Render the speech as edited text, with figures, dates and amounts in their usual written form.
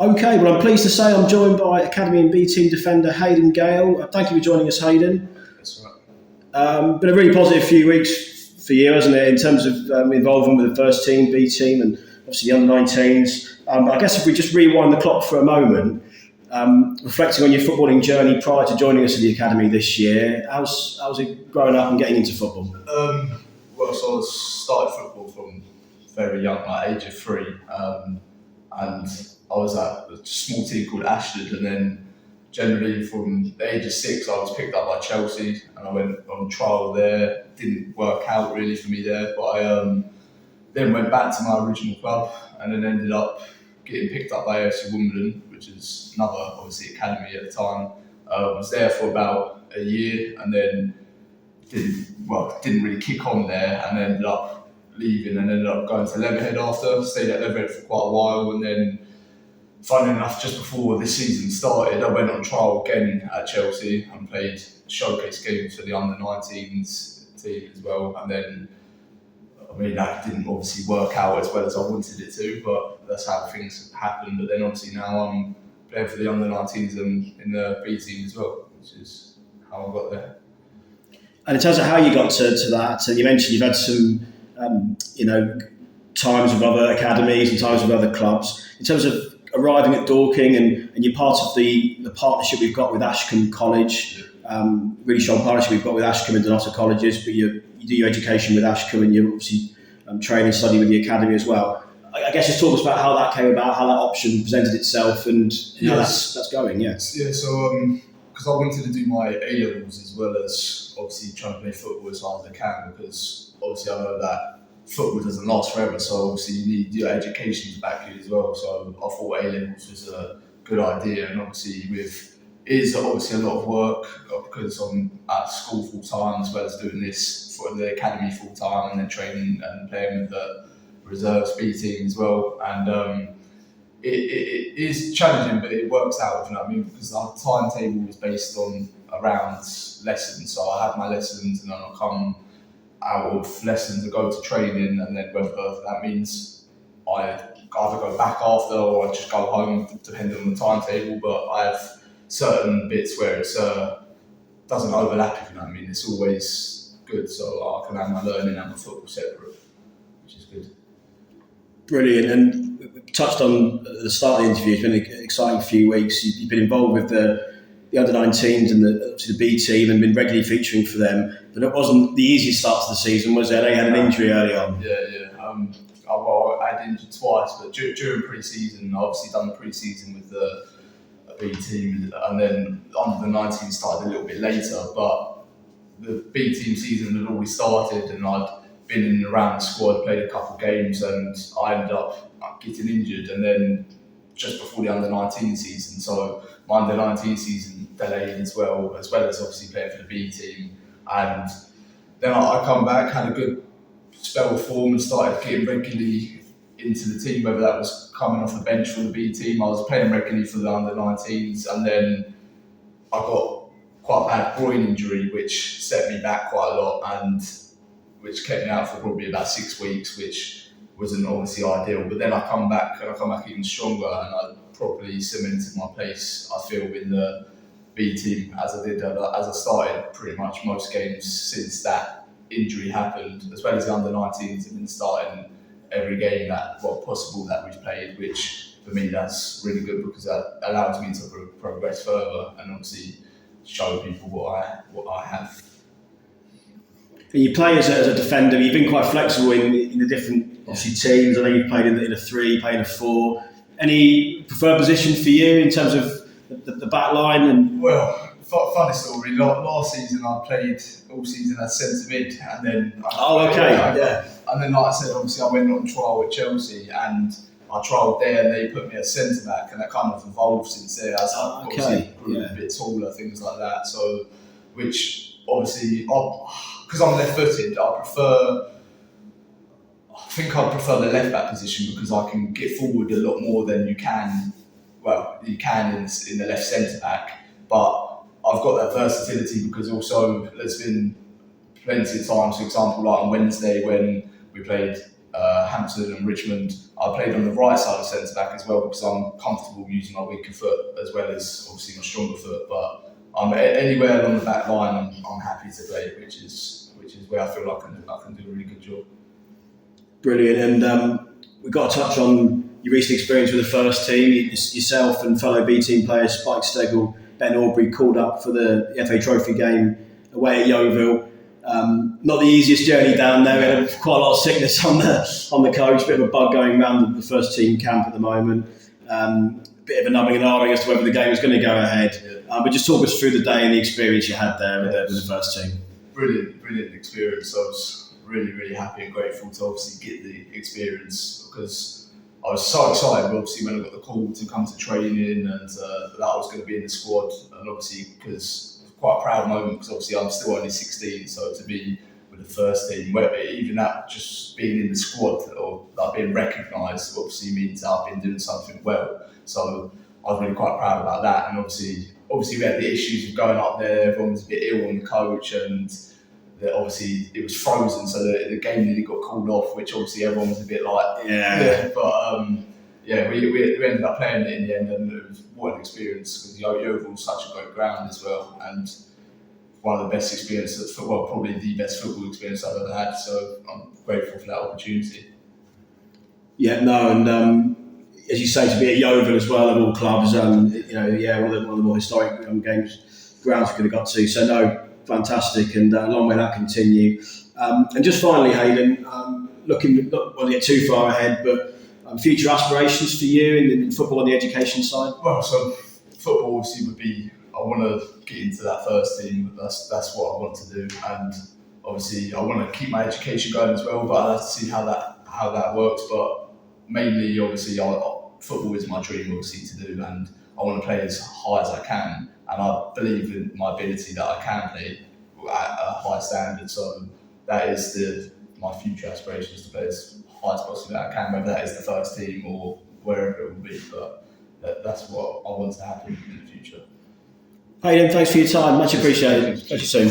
Okay, well, I'm pleased to say I'm joined by Academy and B team defender Hayden Gale. Thank you for joining us, Hayden. That's right. Been a really positive few weeks for you, hasn't it, in terms of involvement with the first team, B team, and obviously the under-19s. I guess if we just rewind the clock for a moment, reflecting on your footballing journey prior to joining us at the Academy this year, how's it growing up and getting into football? So I started football from very young, like age of 3, and I was at a small team called Ashford, and then generally from the age of 6 I was picked up by Chelsea, and I went on trial there. Didn't work out really for me there, but I then went back to my original club, and then ended up getting picked up by AFC Wimbledon, which is another obviously academy at the time. Was there for about a year, and then didn't really kick on there, and ended up leaving and ended up going to Leatherhead after. Stayed at Leatherhead for quite a while, and then funnily enough, just before this season started, I went on trial again at Chelsea and played showcase games for the under-19s team as well. And then, that didn't obviously work out as well as I wanted it to, but that's how things happen. But then obviously now I'm playing for the under-19s and in the B team as well, which is how I got there. And in terms of how you got to that, you mentioned you've had some, times with other academies and times with other clubs. In terms of arriving at Dorking and you're part of the partnership we've got with Ashcombe College, really strong partnership we've got with Ashcombe and Donata colleges, but you do your education with Ashcombe and you obviously train and study with the academy as well. I guess just talk us about how that came about, how that option presented itself and how that's going, yes. Yeah, so because I wanted to do my A-levels as well as obviously trying to play football as hard as I can, because obviously I know that football doesn't last forever, so obviously you need your education to back you as well. So I thought A-levels was a good idea, and obviously it is obviously a lot of work because I'm at school full time as well as doing this for the academy full time, and then training and playing with the reserves B team as well. And it is challenging, but it works out, you know what I mean? Because our timetable was based on around lessons, so I had my lessons and then I'll come out of lessons and go to training, and then whether that means I either go back after or I just go home depending on the timetable. But I have certain bits where it doesn't overlap, if you know what I mean. It's always good, so I can have my learning and my football separate, which is good. Brilliant. And we touched on at the start of the interview, it's been an exciting few weeks. You've been involved with the under-19s and obviously the B team and been regularly featuring for them. But it wasn't the easiest start to the season, was it? I know you had an injury early on. Yeah. I had injured twice, but during pre-season, I obviously done the pre-season with the B team, and then under the 19 started a little bit later. But the B team season had already started, and I'd been in and around the squad, played a couple of games, and I ended up getting injured. And then just before the under 19 season, so my under 19 season delayed as well as obviously playing for the B team. And then I come back, had a good spell of form and started getting regularly into the team, whether that was coming off the bench for the B team. I was playing regularly for the under 19s, and then I got quite a bad groin injury which set me back quite a lot, and which kept me out for probably about 6 weeks, which wasn't obviously ideal. But then I come back even stronger, and I properly cemented my place, I feel, in the B team as I started pretty much most games since that injury happened, as well as the under 19s, have been starting every game possible that we've played, which for me that's really good because that allows me to progress further and obviously show people what I have. And you play as a defender. You've been quite flexible in the different obviously teams. I know you've played in a 3, played in a 4. Any preferred position for you in terms of the back line? Well, funny story. Last season I played all season as centre mid, and then and then like I said, obviously I went on trial with Chelsea and I trialled there, and they put me as centre back, and that kind of evolved since there. As I obviously grew a bit taller, things like that. So, which obviously, because I'm left-footed, I think I prefer the left back position because I can get forward a lot more than you can. Well, you can in the left centre back, but I've got that versatility because also there's been plenty of times, for example, like on Wednesday when we played Hampton and Richmond. I played on the right side of centre back as well because I'm comfortable using my weaker foot as well as obviously my stronger foot. But anywhere along the back line, I'm happy to play, which is where I feel like I can do a really good job. Brilliant. And we've got to touch on your recent experience with the first team. Yourself and fellow B team players Spike Stegall, Ben Aubrey called up for the FA Trophy game away at Yeovil. Not the easiest journey down there. We had quite a lot of sickness on the coach. Bit of a bug going around the first team camp at the moment. Bit of a numbing and ahhing as to whether the game was going to go ahead. But just talk us through the day and the experience you had there with the first team. Brilliant experience. I was really happy and grateful to obviously get the experience because I was so excited obviously when I got the call to come to training and that I was going to be in the squad, and obviously because quite a proud moment because obviously I'm still only 16, so to be with the first team, even that just being in the squad or like being recognised obviously means that I've been doing something well. So I was really quite proud about that, and obviously we had the issues of going up there. Everyone was a bit ill on the coach, and obviously it was frozen, so the game nearly got called off, which obviously everyone was a bit like, But we ended up playing it in the end, and it was what an experience because Yeovil was such a great ground as well, and one of the best experiences, probably the best football experience I've ever had. So I'm grateful for that opportunity. Yeah, no, and as you say, to be at Yeovil as well, of all clubs, one of the more historic grounds we could have got to. So no, fantastic, and long may that continue. And just finally, Hayden, not to get too far ahead, but future aspirations for you in football and the education side? Well, so football obviously would be, I want to get into that first team. That's what I want to do, and obviously I want to keep my education going as well. But I'll have to see how that works. But mainly, obviously, football is my dream, obviously, to do, and I want to play as high as I can. And I believe in my ability that I can play at a high standard. So that is my future aspirations, to play as high as possible that I can, whether that is the first team or wherever it will be. But that's what I want to happen in the future. Hayden, thanks for your time. Much appreciated. Catch you soon.